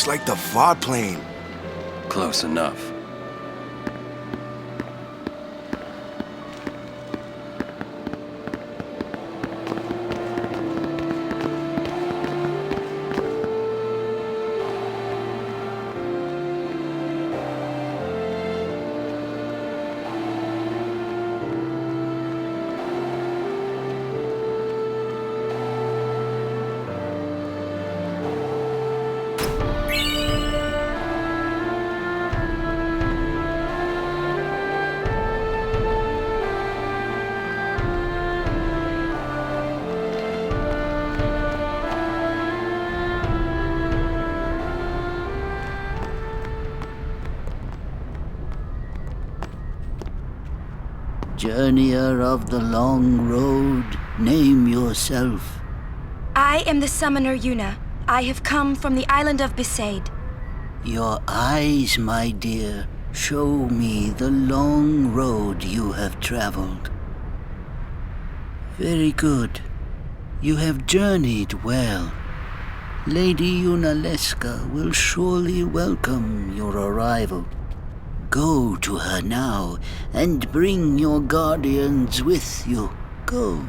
Looks like the VOD plane. Close enough. Journeyer of the long road, name yourself. I am the summoner Yuna. I have come from the island of Besaid. Your eyes, my dear, show me the long road you have traveled. Very good. You have journeyed well. Lady Yunalesca will surely welcome your arrival. Go to her now, and bring your guardians with you. Go.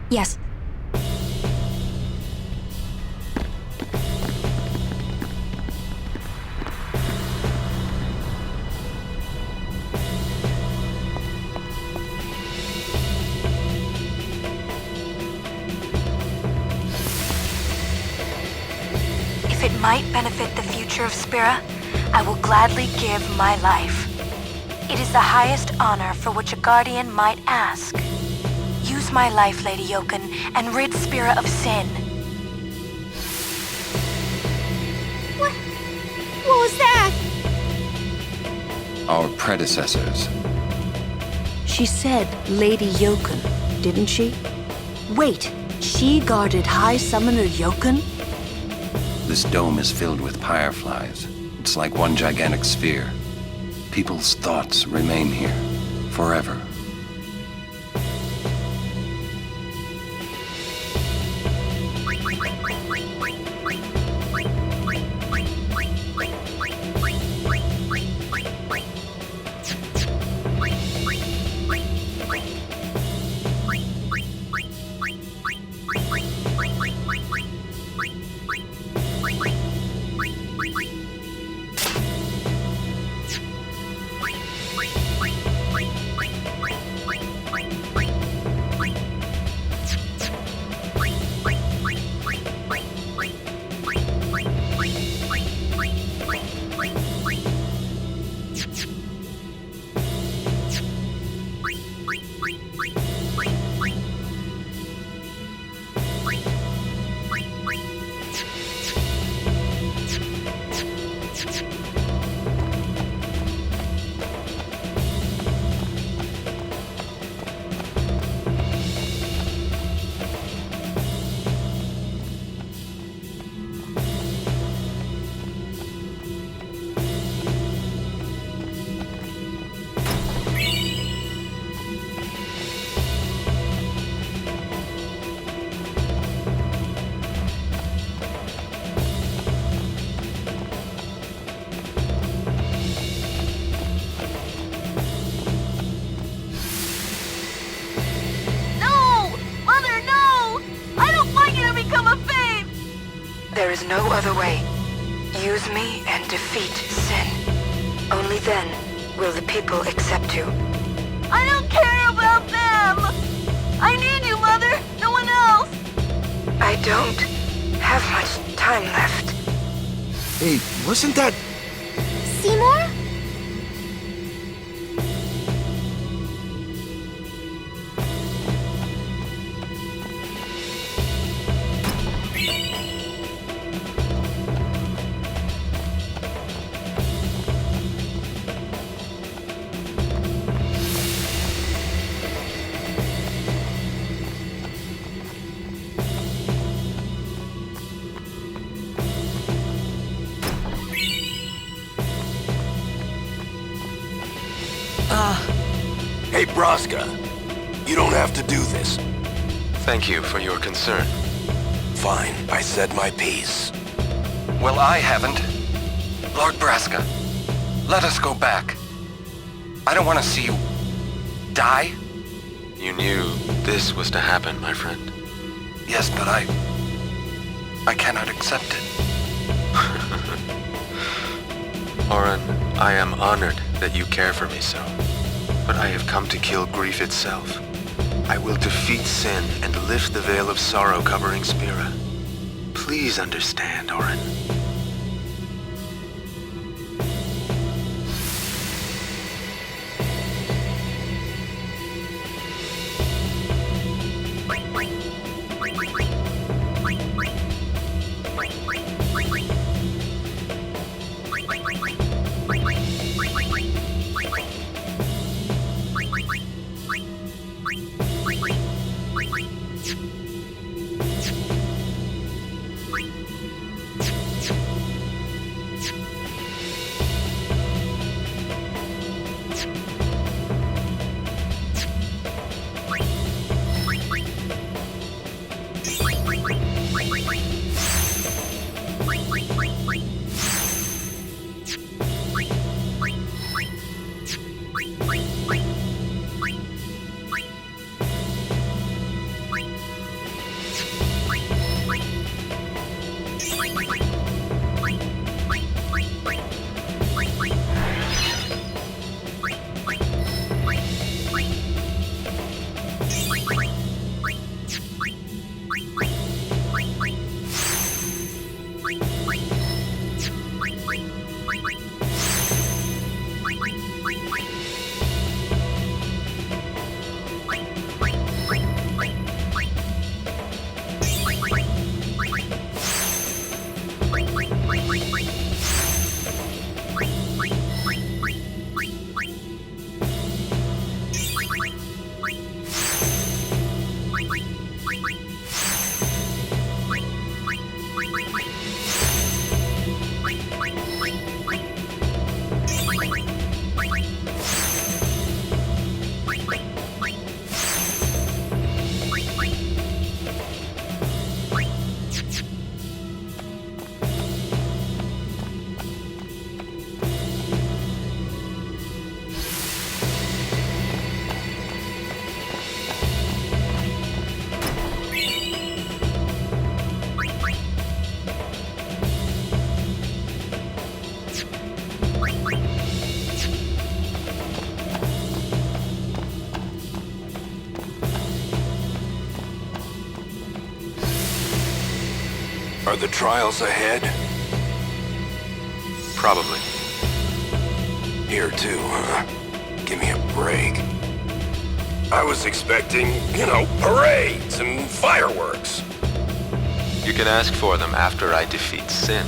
Yes. If it might benefit the future of Spira, I will gladly give my life. It is the highest honor for which a guardian might ask. Use my life, Lady Yoken, and rid Spira of sin. What was that? Our predecessors. She said Lady Yoken, didn't she? Wait, she guarded High Summoner Yoken? This dome is filled with fireflies. It's like one gigantic sphere. People's thoughts remain here, forever. There is no other way. Use me and defeat sin. Only then will the people accept you. I don't care about them! I need you, Mother! No one else! I don't have much time left. Hey, wasn't that... Seymour? Hey, Braska. You don't have to do this. Thank you for your concern. Fine, I said my piece. Well, I haven't. Lord Braska, let us go back. I don't want to see you die. You knew this was to happen, my friend. Yes, but I cannot accept it. Orin, I am honored that you care for me so. But I have come to kill grief itself. I will defeat sin and lift the veil of sorrow covering Spira. Please understand, Orin. Are the trials ahead? Probably. Here too, huh? Give me a break. I was expecting, parades and fireworks. You can ask for them after I defeat sin.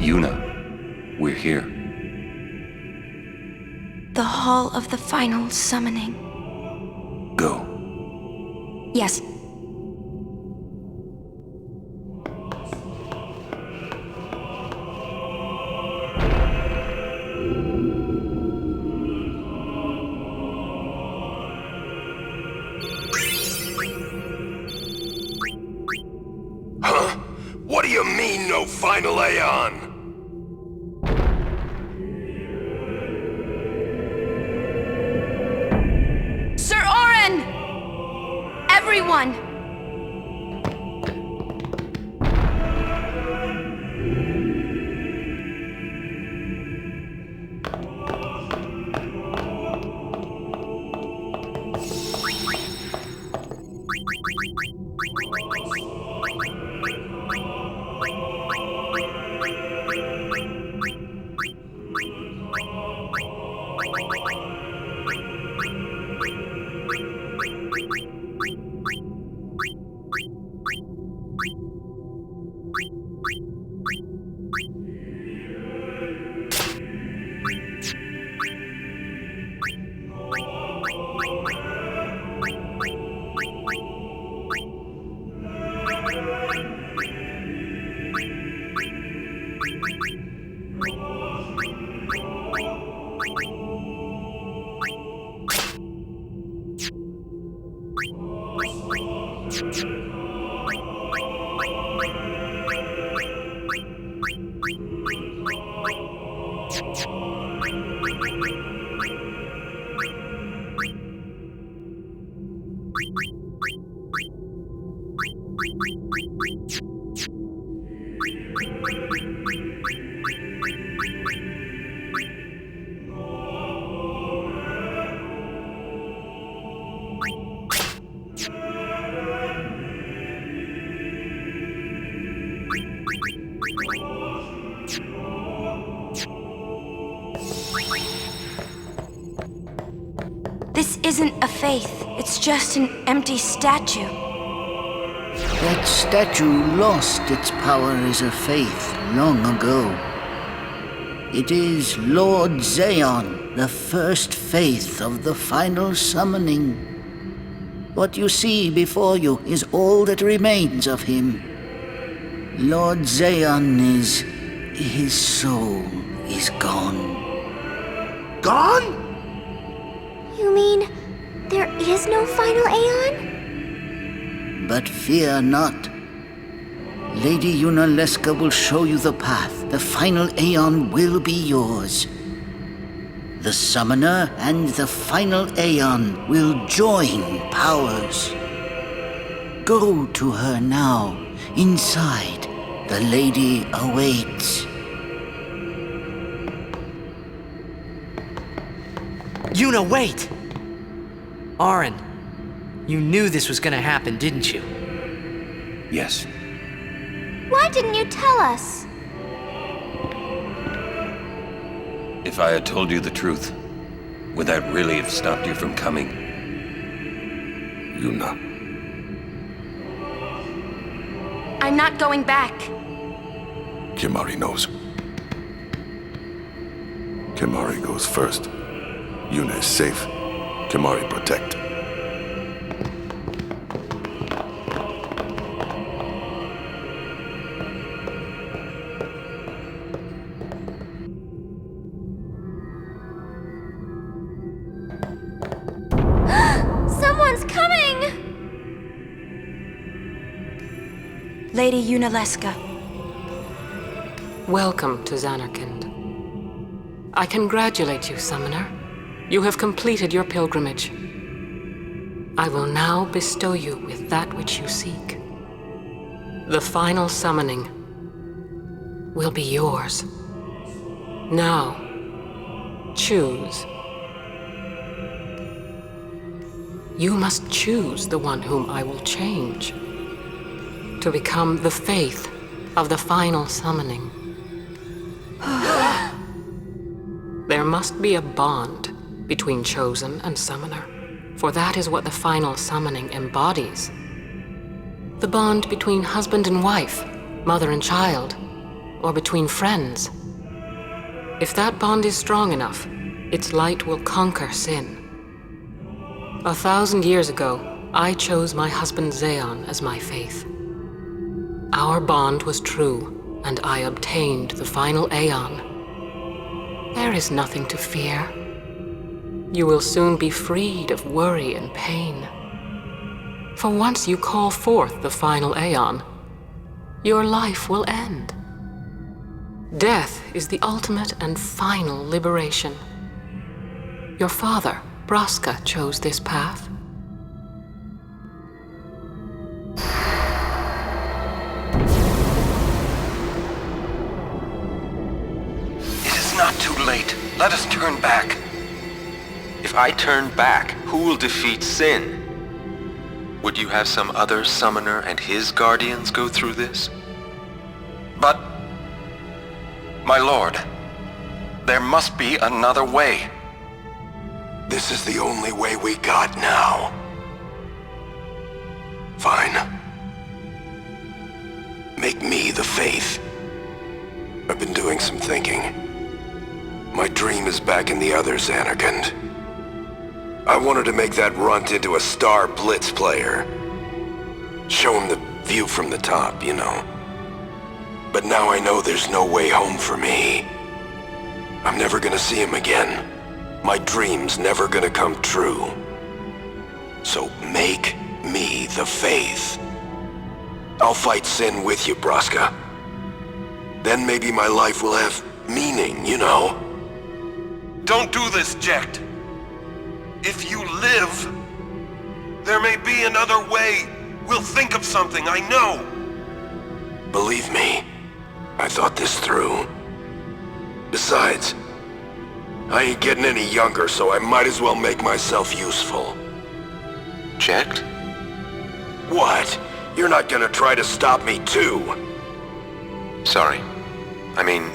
Yuna, we're here. The Hall of the Final Summoning. Go. Yes. Huh? What do you mean, no final Aeon? Sir Orin! Everyone! This isn't a faith. It's just an empty statue. That statue lost its power as a faith long ago. It is Lord Zayon, the first faith of the final summoning. What you see before you is all that remains of him. Lord Zayon is... his soul is gone. Gone? You mean there is no final Aeon? But fear not. Lady Yunalesca will show you the path. The final Aeon will be yours. The Summoner and the final Aeon will join powers. Go to her now. Inside, the lady awaits. Yuna, wait! Orin, you knew this was gonna happen, didn't you? Yes. Why didn't you tell us? If I had told you the truth, would that really have stopped you from coming? Yuna. I'm not going back. Kimahri knows. Kimahri goes first. Yuna is safe. Kimahri protect. Someone's coming! Lady Yunalesca. Welcome to Zanarkand. I congratulate you, Summoner. You have completed your pilgrimage. I will now bestow you with that which you seek. The final summoning will be yours. Now, choose. You must choose the one whom I will change to become the faith of the final summoning. There must be a bond between Chosen and Summoner, for that is what the final summoning embodies. The bond between husband and wife, mother and child, or between friends. If that bond is strong enough, its light will conquer sin. 1,000 years ago, I chose my husband Zeon as my faith. Our bond was true, and I obtained the final Aeon. There is nothing to fear. You will soon be freed of worry and pain. For once you call forth the final Aeon, your life will end. Death is the ultimate and final liberation. Your father, Braska, chose this path. It is not too late. Let us turn back. If I turn back, who will defeat Sin? Would you have some other summoner and his guardians go through this? But, my lord, there must be another way. This is the only way we got now. Fine. Make me the Faith. I've been doing some thinking. My dream is back in the other Zanarkand. I wanted to make that runt into a star blitz player. Show him the view from the top, you know. But now I know there's no way home for me. I'm never gonna see him again. My dream's never gonna come true. So make me the Faith. I'll fight Sin with you, Braska. Then maybe my life will have meaning, you know? Don't do this, Jecht. If you live, there may be another way. We'll think of something, I know. Believe me, I thought this through. Besides, I ain't getting any younger, so I might as well make myself useful. Jecht? What? You're not gonna try to stop me too? Sorry. I mean,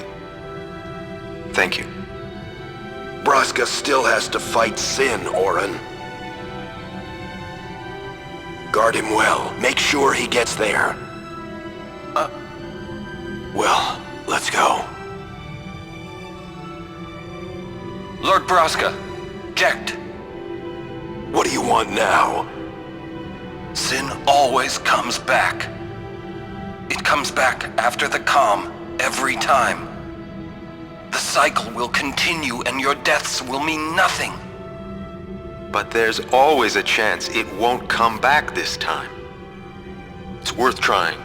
thank you. Braska still has to fight Sin, Orin. Guard him well. Make sure he gets there. Well, let's go. Lord Braska, Jecht. What do you want now? Sin always comes back. It comes back after the calm, every time. The cycle will continue and your deaths will mean nothing. But there's always a chance it won't come back this time. It's worth trying.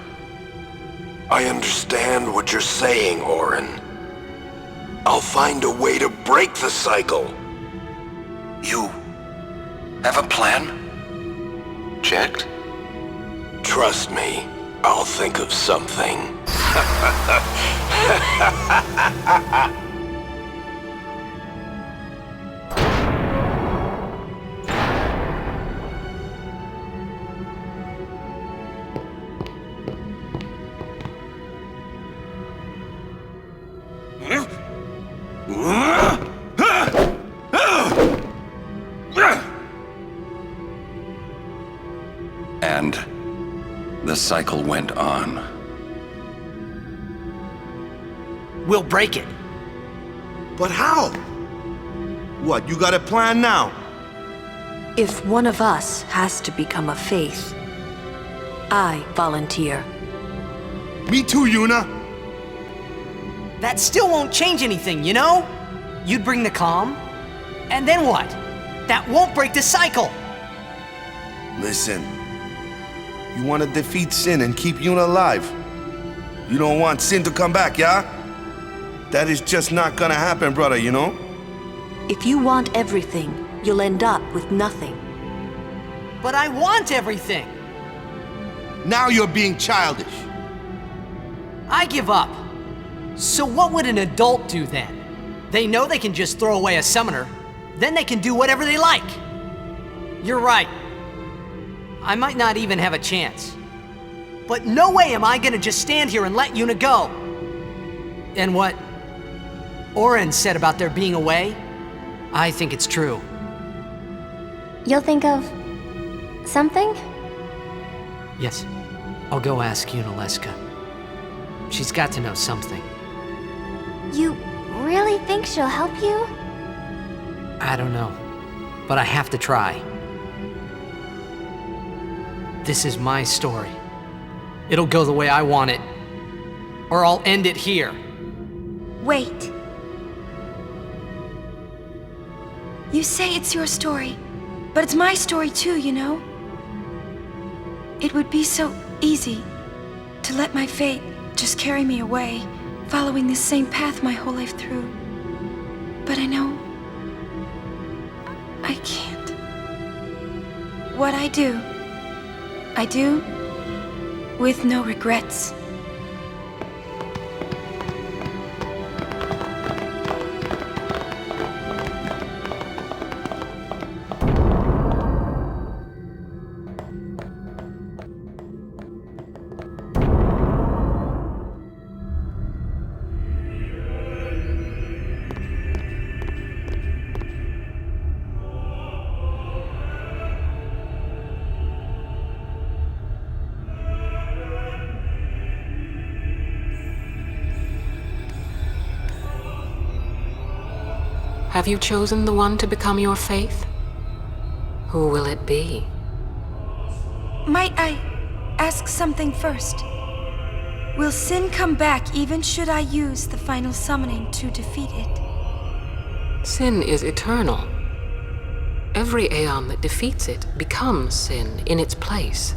I understand what you're saying, Orin. I'll find a way to break the cycle. You have a plan? Jecht? Trust me, I'll think of something. And the cycle went on. We'll break it. But how? What, you got a plan now? If one of us has to become a Faith, I volunteer. Me too, Yuna. That still won't change anything, you know? You'd bring the calm, and then what? That won't break the cycle! Listen, you want to defeat Sin and keep Yuna alive. You don't want Sin to come back, yeah? That is just not gonna happen, brother, you know? If you want everything, you'll end up with nothing. But I want everything! Now you're being childish. I give up. So what would an adult do then? They know they can just throw away a summoner, then they can do whatever they like. You're right. I might not even have a chance. But no way am I gonna just stand here and let Yuna go. And what Orin said about there being a way, I think it's true. You'll think of something? Yes, I'll go ask Yuna Leska. She's got to know something. You really think she'll help you? I don't know, but I have to try. This is my story. It'll go the way I want it, or I'll end it here. Wait. You say it's your story, but it's my story too, you know? It would be so easy to let my fate just carry me away, following this same path my whole life through. But I know I can't. What I do with no regrets. Have you chosen the one to become your faith? Who will it be? Might I ask something first? Will sin come back even should I use the final summoning to defeat it? Sin is eternal. Every Aeon that defeats it becomes sin in its place.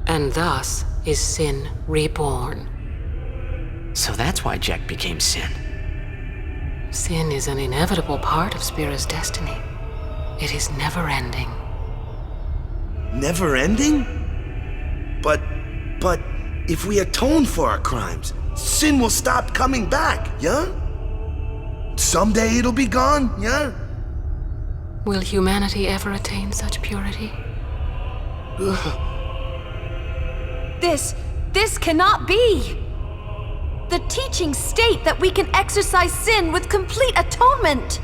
And thus is sin reborn. So that's why Jack became Sin. Sin is an inevitable part of Spira's destiny. It is never-ending. Never ending? But if we atone for our crimes, sin will stop coming back, yeah? Someday it'll be gone, yeah? Will humanity ever attain such purity? This cannot be! The teachings state that we can exercise sin with complete atonement!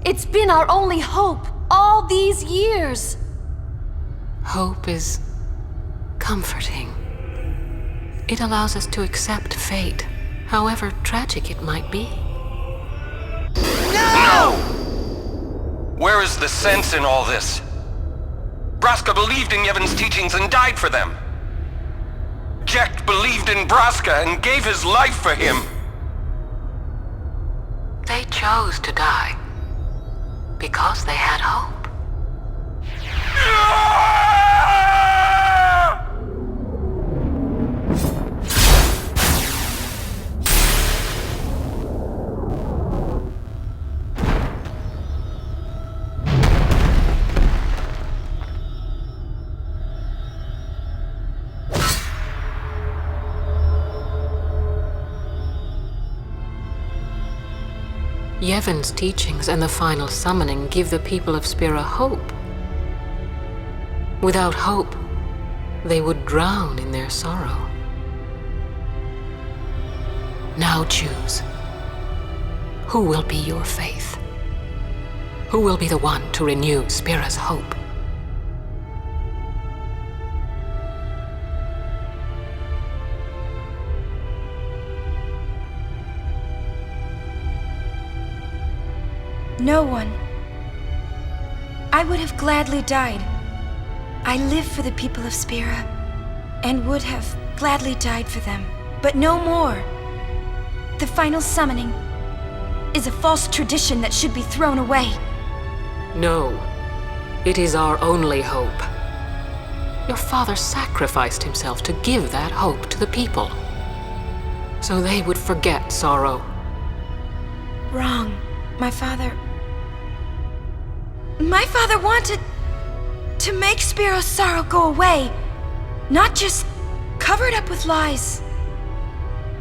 It's been our only hope all these years! Hope is comforting. It allows us to accept fate, however tragic it might be. No! Where is the sense in all this? Braska believed in Yevon's teachings and died for them. Jecht believed in Braska and gave his life for him. They chose to die because they had hope. Yevon's teachings and the final summoning give the people of Spira hope. Without hope, they would drown in their sorrow. Now choose. Who will be your faith? Who will be the one to renew Spira's hope? No one. I would have gladly died. I live for the people of Spira, and would have gladly died for them, but no more. The final summoning is a false tradition that should be thrown away. No, it is our only hope. Your father sacrificed himself to give that hope to the people, so they would forget sorrow. Wrong. My father wanted to make Spiro's sorrow go away, not just covered up with lies.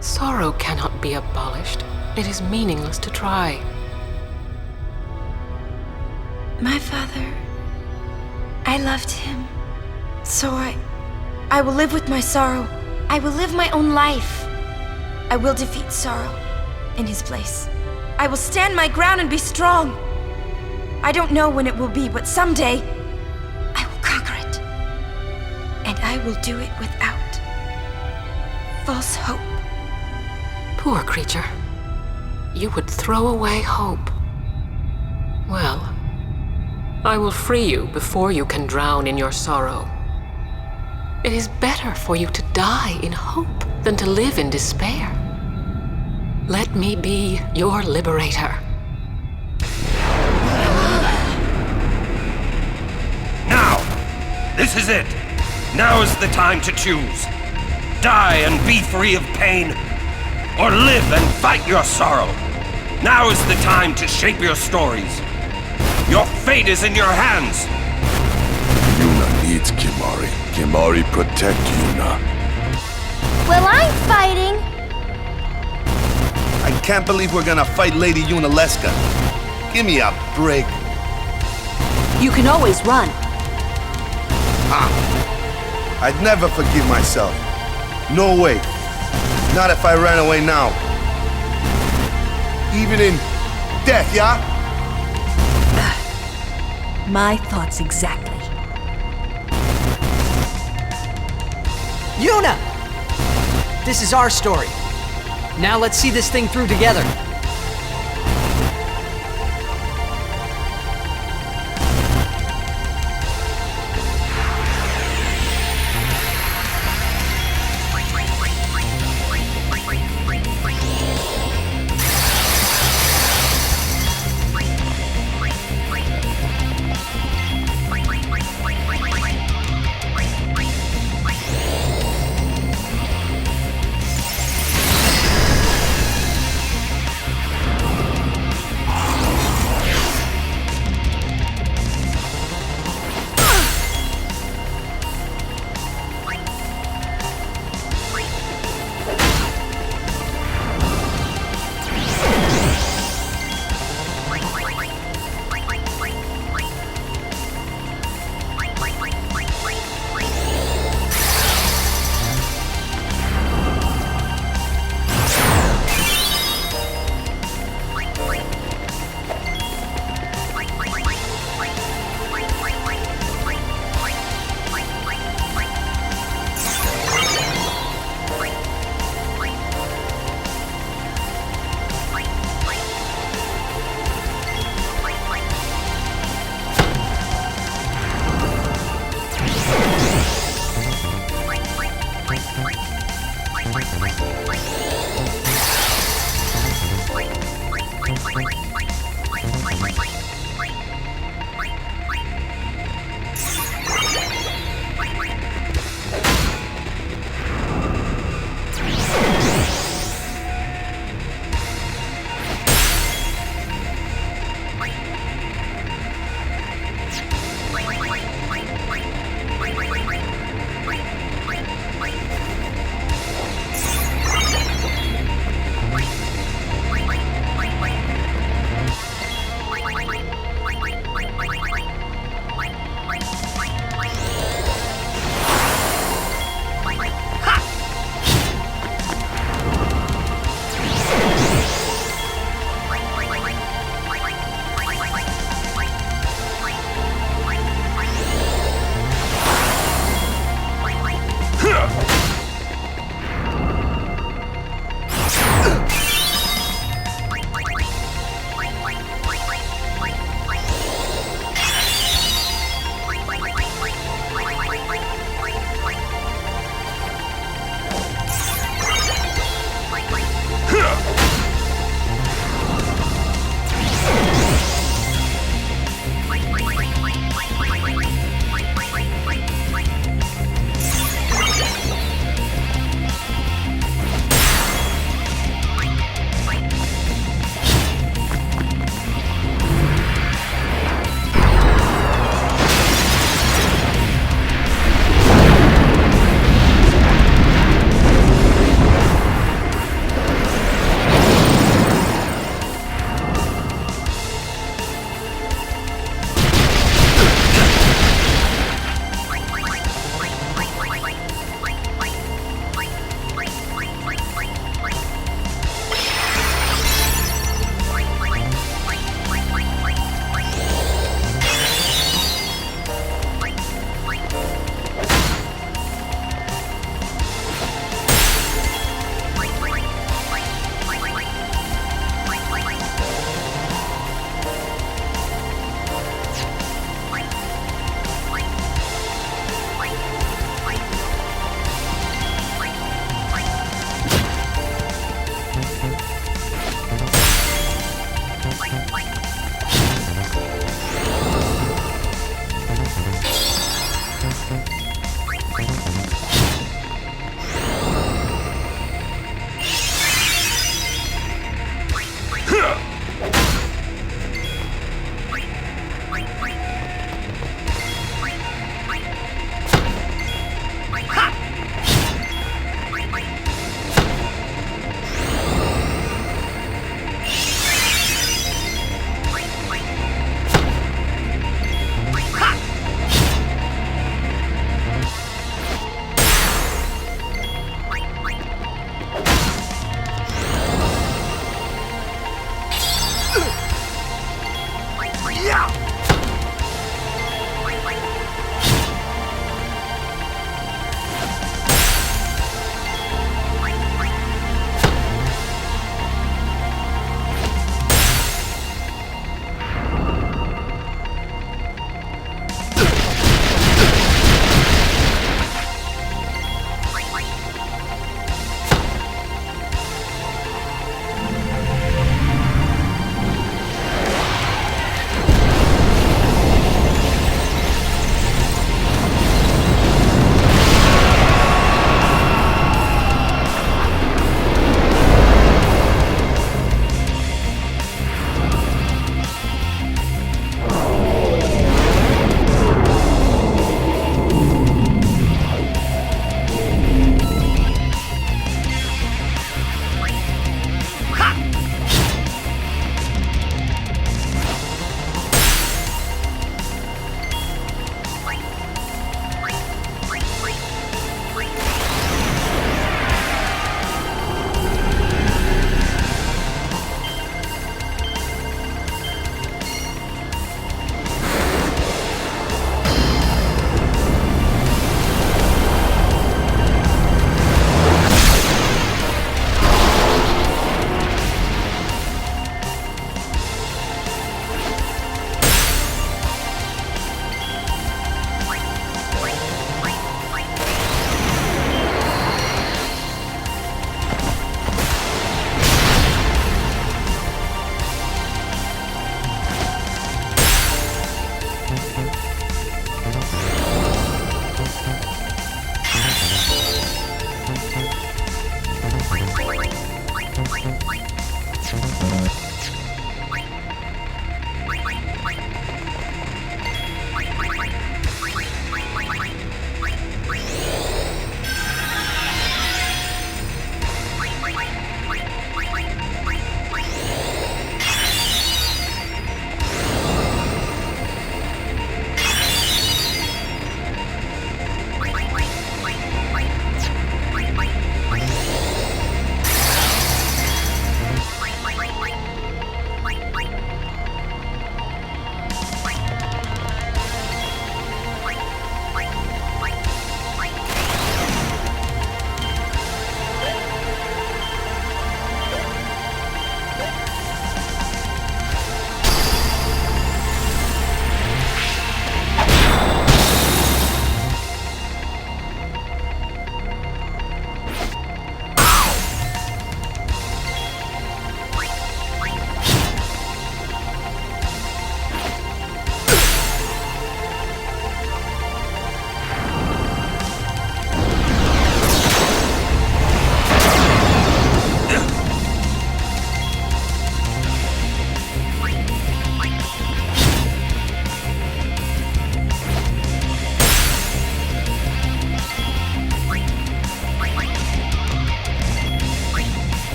Sorrow cannot be abolished. It is meaningless to try. My father, I loved him. So I will live with my sorrow. I will live my own life. I will defeat sorrow in his place. I will stand my ground and be strong. I don't know when it will be, but someday I will conquer it. And I will do it without false hope. Poor creature. You would throw away hope. Well, I will free you before you can drown in your sorrow. It is better for you to die in hope than to live in despair. Let me be your liberator. Now! This is it! Now is the time to choose. Die and be free of pain, or live and fight your sorrow. Now is the time to shape your stories. Your fate is in your hands. Yuna needs Kimahri. Kimahri protect Yuna. Well, I'm fighting. I can't believe we're gonna fight Lady Yunalesca. Give me a break. You can always run. I'd never forgive myself. No way. Not if I ran away now. Even in death, yeah? My thoughts exactly. Yuna! This is our story. Now let's see this thing through together.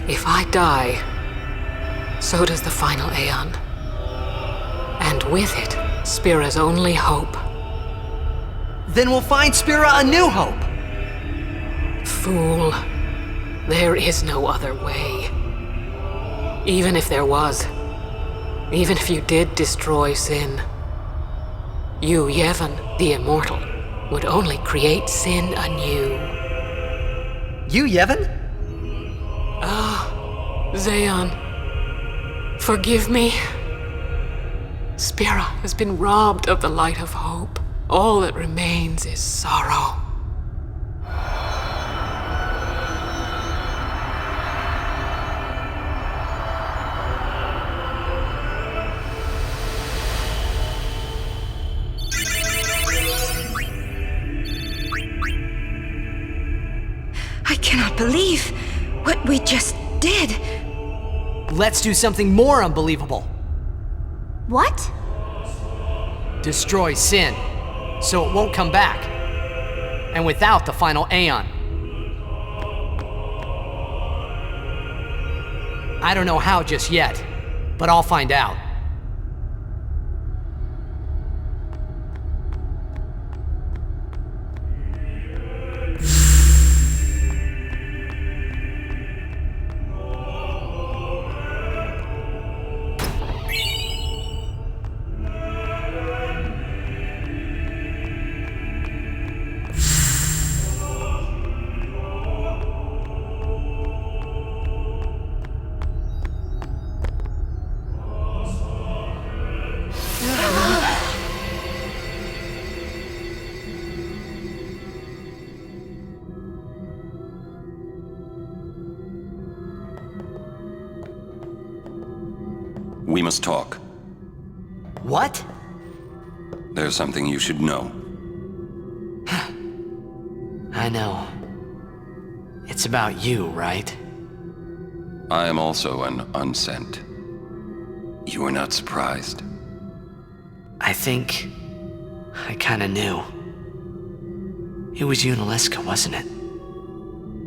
If I die, so does the final Aeon. And with it, Spira's only hope. Then we'll find Spira a new hope. Fool. There is no other way. Even if there was, even if you did destroy Sin, you, Yevon, the Immortal, would only create Sin anew. You, Yevon? Zayon, forgive me. Spira has been robbed of the light of hope. All that remains is sorrow. I cannot believe what we just did. Let's do something more unbelievable. What? Destroy Sin, so it won't come back. And without the final Aeon. I don't know how just yet, but I'll find out. We must talk. What? There's something you should know. I know. It's about you, right? I am also an unsent. You are not surprised? I think I kinda knew. It was Yunalesca, wasn't it?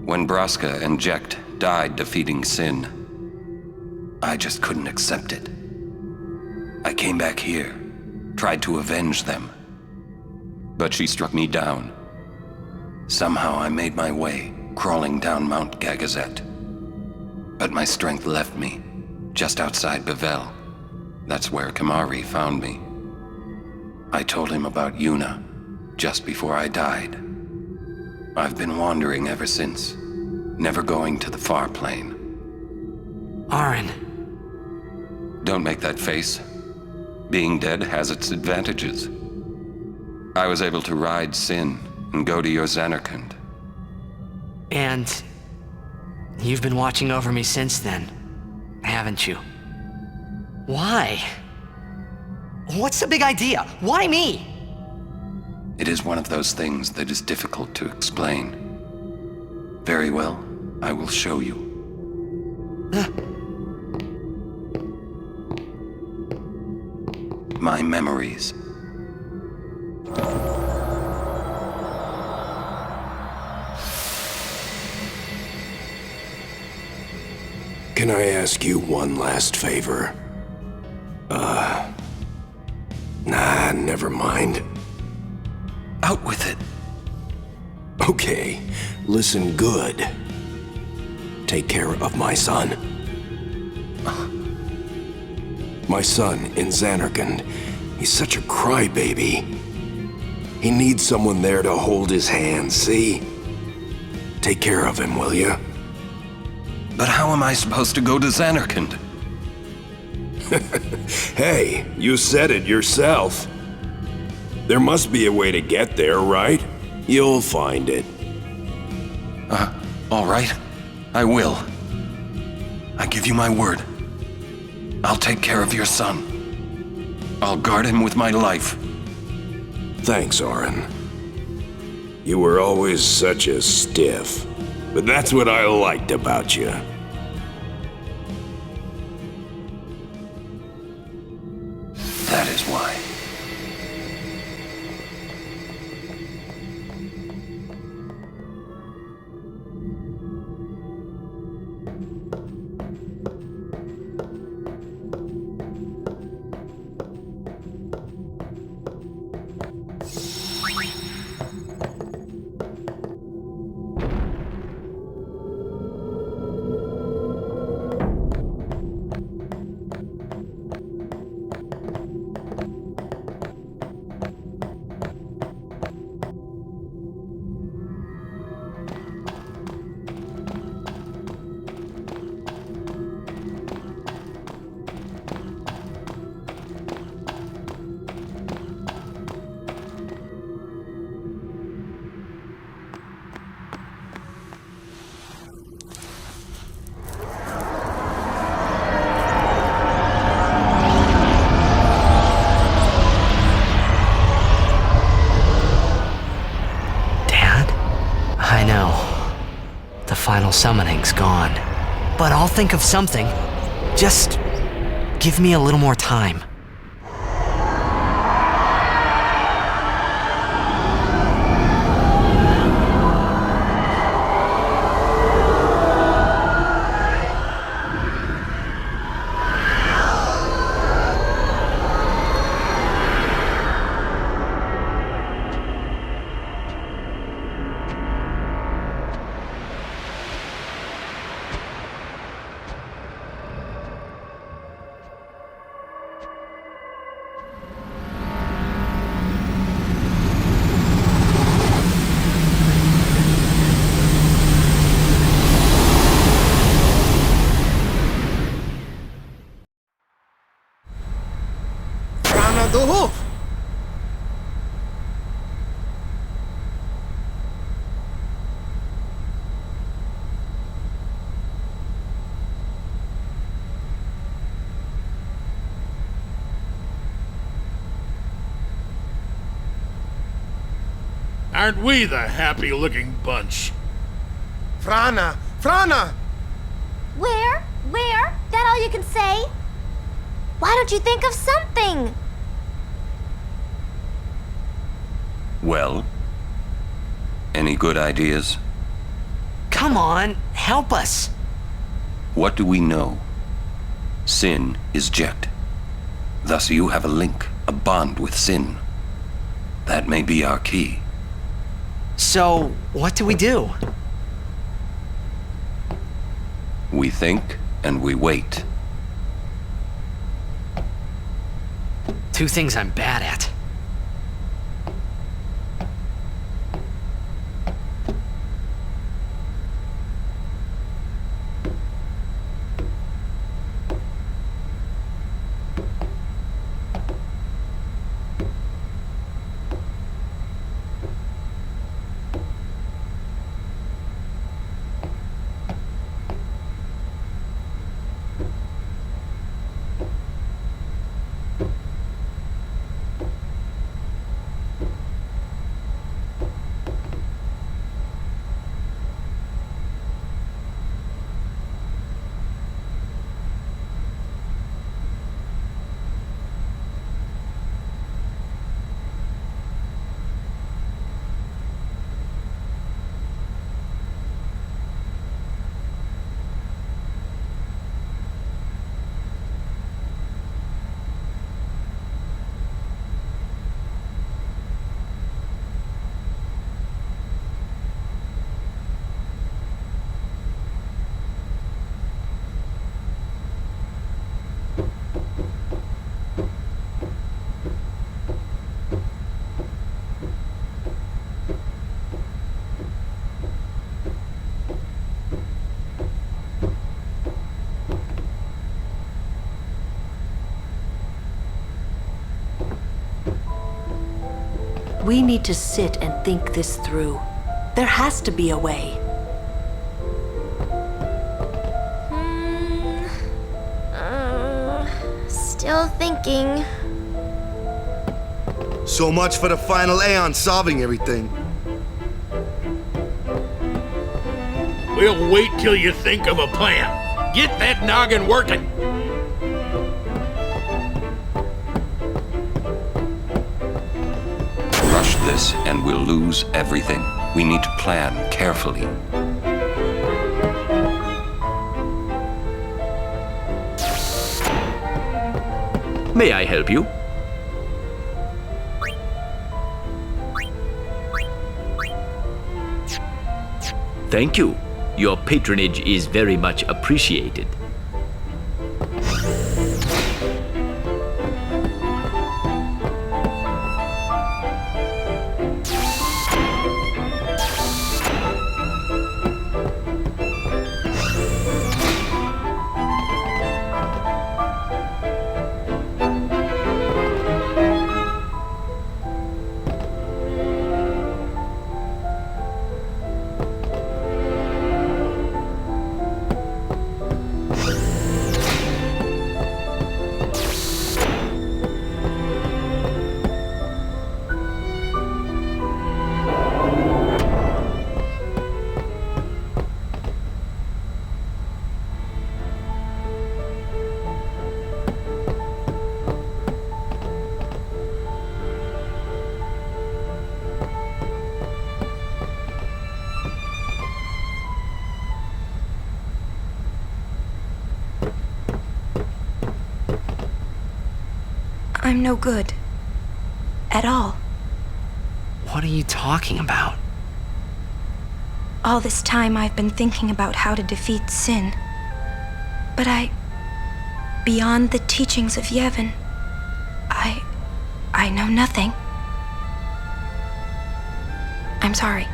When Braska and Jecht died defeating Sin, I just couldn't accept it. I came back here, tried to avenge them. But she struck me down. Somehow I made my way, crawling down Mount Gagazet. But my strength left me, just outside Bevel. That's where Kamari found me. I told him about Yuna, just before I died. I've been wandering ever since, never going to the far plane. Aren. Don't make that face. Being dead has its advantages. I was able to ride Sin and go to your Zanarkand. And you've been watching over me since then, haven't you? Why? What's the big idea? Why me? It is one of those things that is difficult to explain. Very well, I will show you. My memories. Can I ask you one last favor? Nah, never mind. Out with it. Okay, listen good. Take care of my son. My son in Zanarkand. He's such a crybaby. He needs someone there to hold his hand, see? Take care of him, will you? But how am I supposed to go to Zanarkand? Hey, you said it yourself. There must be a way to get there, right? You'll find it. All right. I will. I give you my word. I'll take care of your son. I'll guard him with my life. Thanks, Aren. You were always such a stiff. But that's what I liked about you. That is why. Final summoning's gone. But I'll think of something. Just give me a little more time. Aren't we the happy-looking bunch? Frana! Frana! Where? That all you can say? Why don't you think of something? Well, any good ideas? Come on, help us. What do we know? Sin is Jet. Thus you have a link, a bond with Sin. That may be our key. So, what do we do? We think and we wait. Two things I'm bad at. We need to sit and think this through. There has to be a way. Still thinking. So much for the final Aeon solving everything. We'll wait till you think of a plan. Get that noggin working. Rush this and we'll lose everything. We need to plan carefully. May I help you? Thank you. Your patronage is very much appreciated. I'm no good. At all. What are you talking about? All this time I've been thinking about how to defeat sin. But beyond the teachings of Yevon, I know nothing. I'm sorry.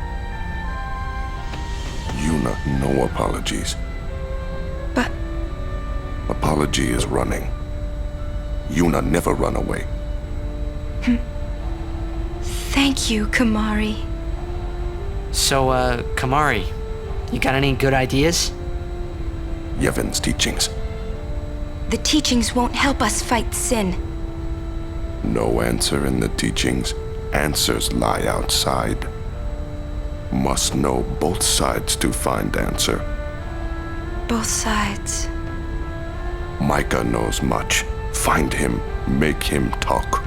Yuna, no apologies. But... Apology is running. Yuna never run away. Thank you, Kamari. So, Kamari, you got any good ideas? Yevon's teachings. The teachings won't help us fight sin. No answer in the teachings. Answers lie outside. Must know both sides to find answer. Both sides. Micah knows much. Find him, make him talk.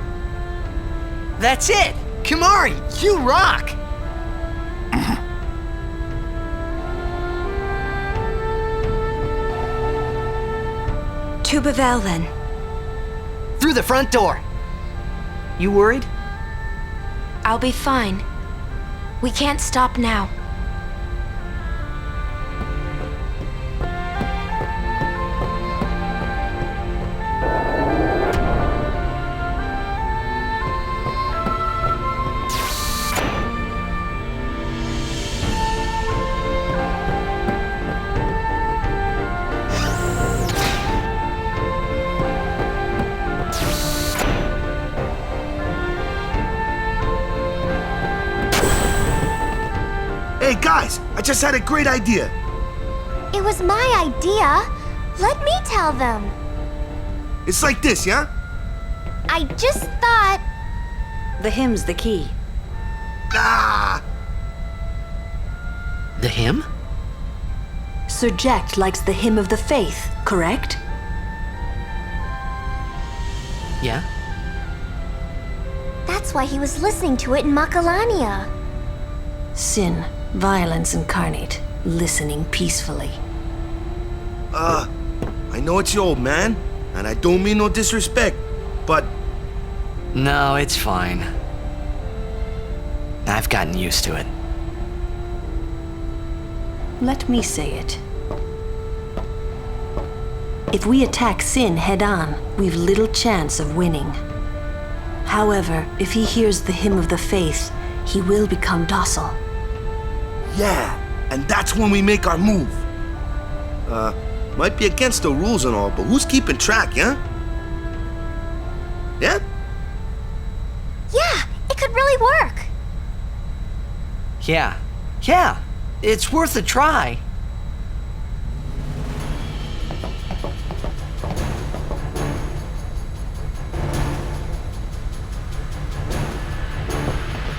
That's it! Kamari, you rock! To Bavel, then. Through the front door. You worried? I'll be fine. We can't stop now. Hey guys, I just had a great idea. It was my idea. Let me tell them. It's like this, yeah? I just thought... The hymn's the key. Ah! The hymn? Sir Jack likes the hymn of the faith, correct? Yeah? That's why he was listening to it in Macalania. Sin, violence incarnate, listening peacefully. I know it's your old man, and I don't mean no disrespect, but... No, it's fine. I've gotten used to it. Let me say it. If we attack Sin head-on, we've little chance of winning. However, if he hears the hymn of the faith, he will become docile. Yeah, and that's when we make our move. Might be against the rules and all, but who's keeping track, yeah? Yeah? Yeah, it could really work. Yeah. It's worth a try.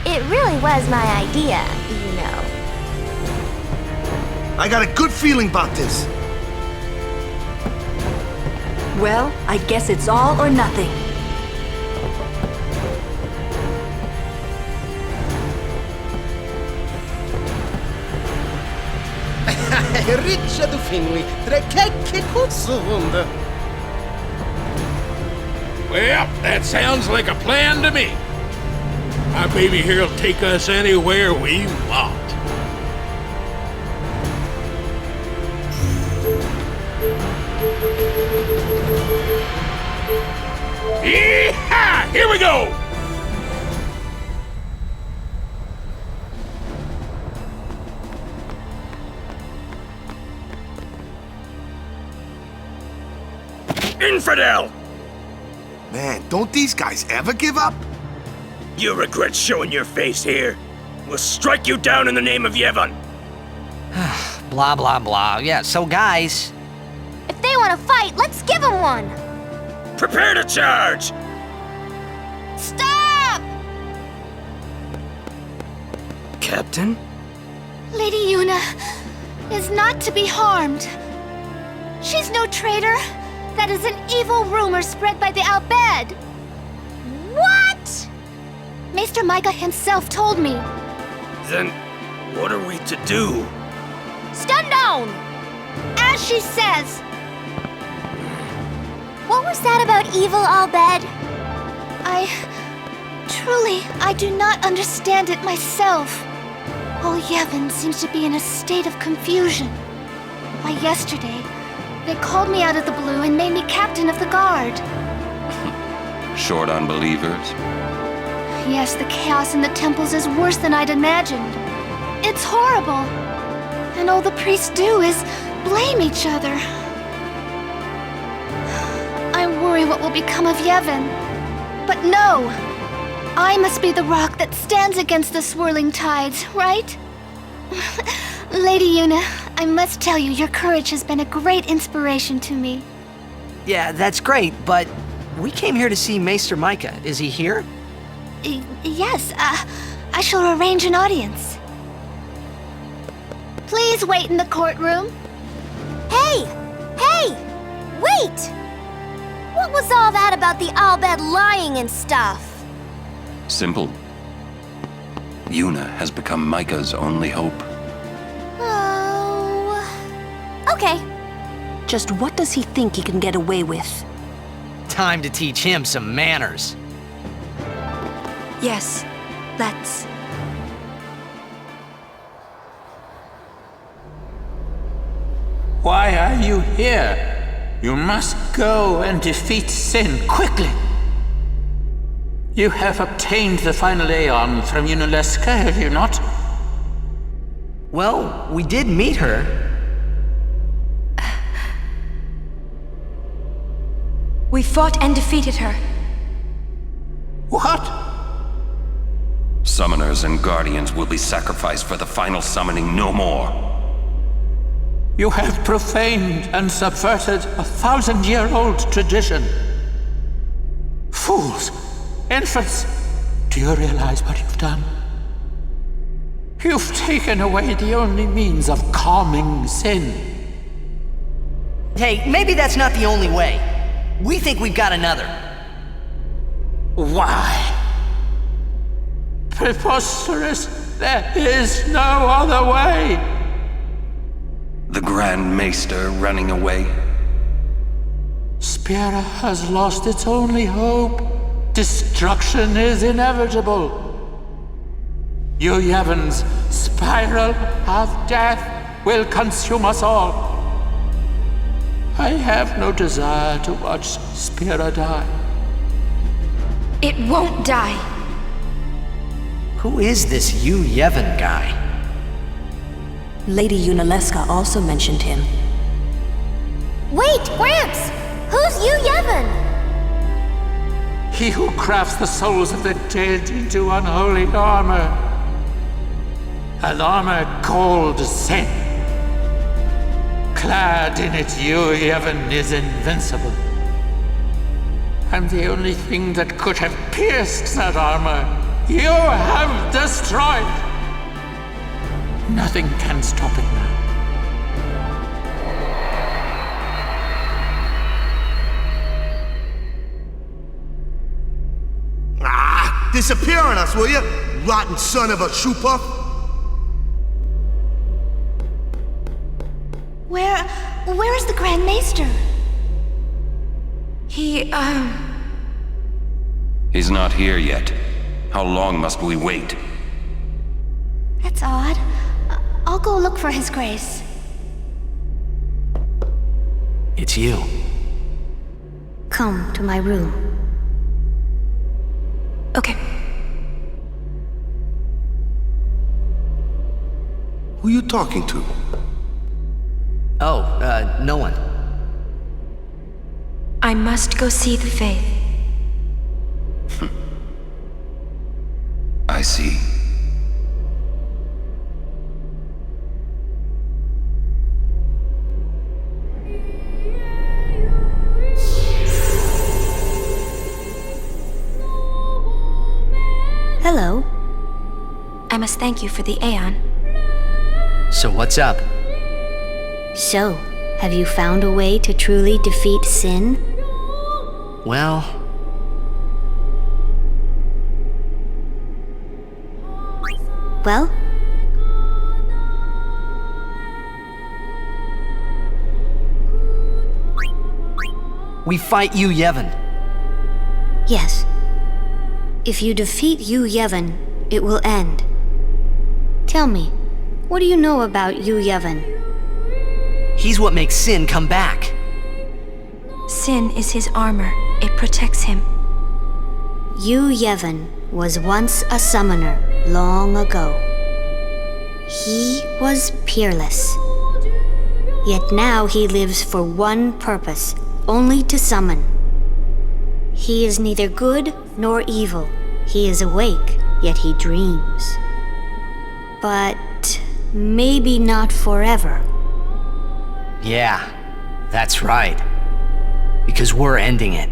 It really was my idea, you know. I got a good feeling about this. Well, I guess it's all or nothing. Richard Finley, trekekki kutsund. Well, that sounds like a plan to me. My baby here'll take us anywhere we want. Yee-haw! Here we go! Infidel! Man, don't these guys ever give up? You regret showing your face here. We'll strike you down in the name of Yevon. Blah, blah, blah. Yeah, so guys... If they want to fight, let's give them one. Prepare to charge! Stop! Captain? Lady Yuna is not to be harmed. She's no traitor. That is an evil rumor spread by the Al-Bed. What? Maester Micah himself told me. Then, what are we to do? Stand down! As she says. What was that about evil Al-Bed? I do not understand it myself. All Yevon seems to be in a state of confusion. Why, yesterday, they called me out of the blue and made me captain of the guard. Short on believers? Yes, the chaos in the temples is worse than I'd imagined. It's horrible. And all the priests do is blame each other. I worry what will become of Yevon. But no! I must be the rock that stands against the swirling tides, right? Lady Yuna, I must tell you, your courage has been a great inspiration to me. Yeah, that's great, but we came here to see Maester Micah. Is he here? Yes, I shall arrange an audience. Please wait in the courtroom. Hey! Wait! What was all that about the Al-Bed lying and stuff? Simple. Yuna has become Micah's only hope. Oh... Okay. Just what does he think he can get away with? Time to teach him some manners. Yes, let's. Why are you here? You must go and defeat Sin quickly. You have obtained the final Aeon from Yunalesca, have you not? Well, we did meet her. We fought and defeated her. What? Summoners and Guardians will be sacrificed for the final summoning no more. You have profaned and subverted a 1,000-year-old tradition. Fools! Infants! Do you realize what you've done? You've taken away the only means of calming Sin. Hey, maybe that's not the only way. We think we've got another. Why? Preposterous! There is no other way! The Grand Maester running away? Spira has lost its only hope. Destruction is inevitable. Yu Yevon's spiral of death will consume us all. I have no desire to watch Spira die. It won't die. Who is this Yu Yevon guy? Lady Yunalesca also mentioned him. Wait, Gramps! Who's Yu Yevon? He who crafts the souls of the dead into unholy armor. An armor called Sin. Clad in it, Yu Yevon is invincible. And the only thing that could have pierced that armor, you have destroyed. Nothing can stop it now. Disappear on us, will you? Rotten son of a shoe puff! Where is the Grand Maester? He's not here yet. How long must we wait? That's odd. I'll go look for His Grace. It's you. Come to my room. Okay. Who you talking to? Oh, no one. I must go see the Faith. I see. Hello. I must thank you for the Aeon. So what's up? So, have you found a way to truly defeat Sin? Well... Well? We fight Yu Yevon. Yes. If you defeat Yu Yevon, it will end. Tell me, what do you know about Yu Yevon? He's what makes Sin come back. Sin is his armor. It protects him. Yu Yevon was once a summoner long ago. He was peerless. Yet now he lives for one purpose, only to summon. He is neither good nor evil. He is awake, yet he dreams. But maybe not forever. Yeah, that's right. Because we're ending it.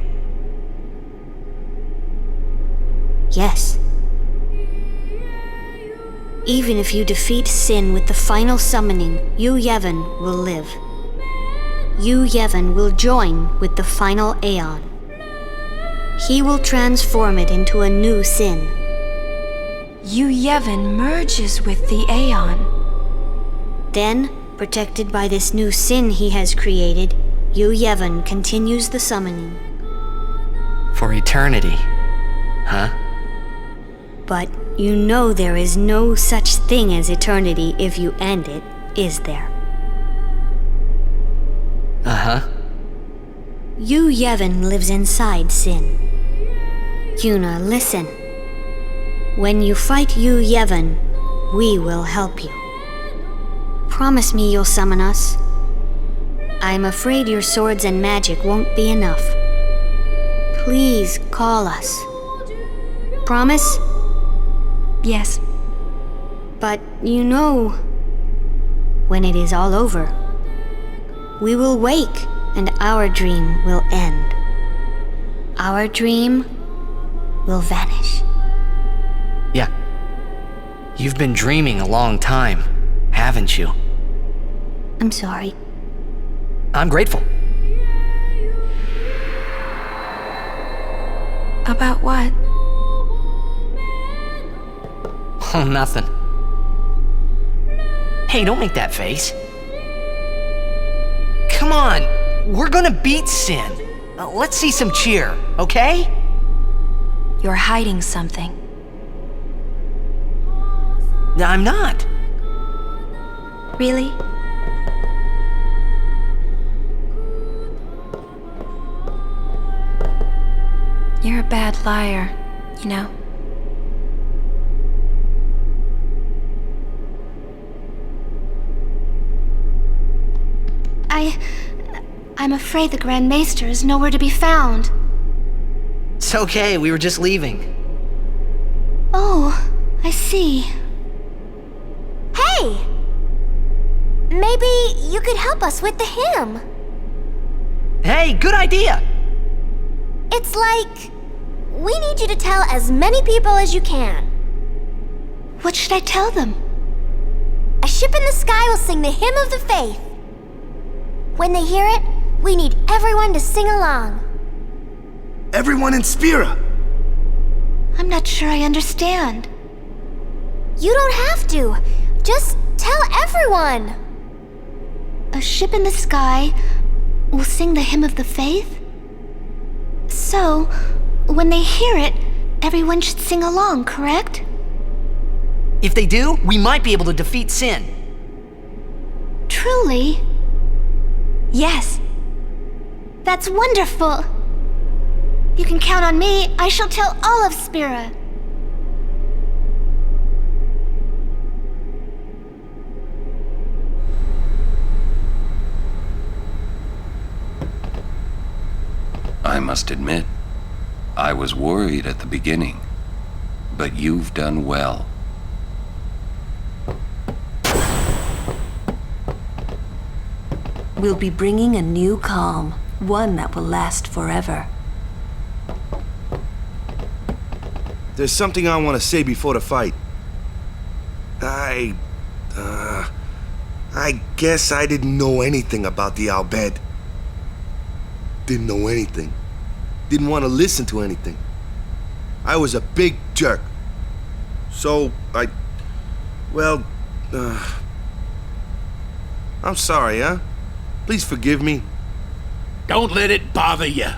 Yes. Even if you defeat Sin with the final summoning, Yu Yevon will live. Yu Yevon will join with the final Aeon. He will transform it into a new Sin. Yu Yevon merges with the Aeon. Then, protected by this new Sin he has created, Yu Yevon continues the summoning. For eternity. Huh? But you know there is no such thing as eternity if you end it, is there? Uh-huh. Yu Yevon lives inside Sin. Yuna, listen. When you fight Yu Yevon, we will help you. Promise me you'll summon us. I'm afraid your swords and magic won't be enough. Please call us. Promise? Yes. But you know, when it is all over, we will wake and our dream will end. Our dream will vanish. Yeah. You've been dreaming a long time, haven't you? I'm sorry. I'm grateful. About what? Oh, nothing. Hey, don't make that face. Come on, we're gonna beat Sin. Let's see some cheer, okay? You're hiding something. I'm not. Really? You're a bad liar, you know. I'm afraid the Grand Maester is nowhere to be found. It's okay, we were just leaving. Oh, I see. Hey! Maybe you could help us with the hymn. Hey, good idea! It's like, we need you to tell as many people as you can. What should I tell them? A ship in the sky will sing the hymn of the faith. When they hear it, we need everyone to sing along. Everyone in Spira! I'm not sure I understand. You don't have to. Just tell everyone. A ship in the sky will sing the hymn of the faith? So, when they hear it, everyone should sing along, correct? If they do, we might be able to defeat Sin. Truly? Yes. That's wonderful! You can count on me. I shall tell all of Spira. I must admit, I was worried at the beginning, but you've done well. We'll be bringing a new calm, one that will last forever. There's something I want to say before the fight. I guess I didn't know anything about the Al Bhed. Didn't know anything. Didn't want to listen to anything. I was a big jerk. So, I'm sorry, huh? Please forgive me. Don't let it bother you.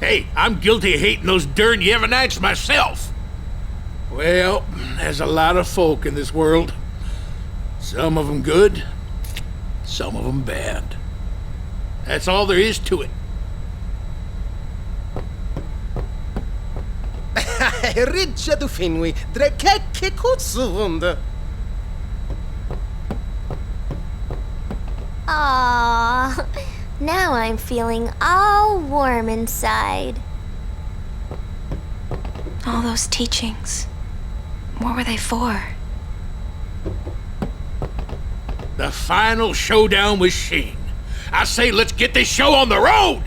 Hey, I'm guilty of hating those darn Yevonites myself. Well, there's a lot of folk in this world. Some of them good, some of them bad. That's all there is to it. Richard Finwi, drekeke kutsund. Aww, now I'm feeling all warm inside. All those teachings. What were they for? The final showdown with Sheen. I say let's get this show on the road!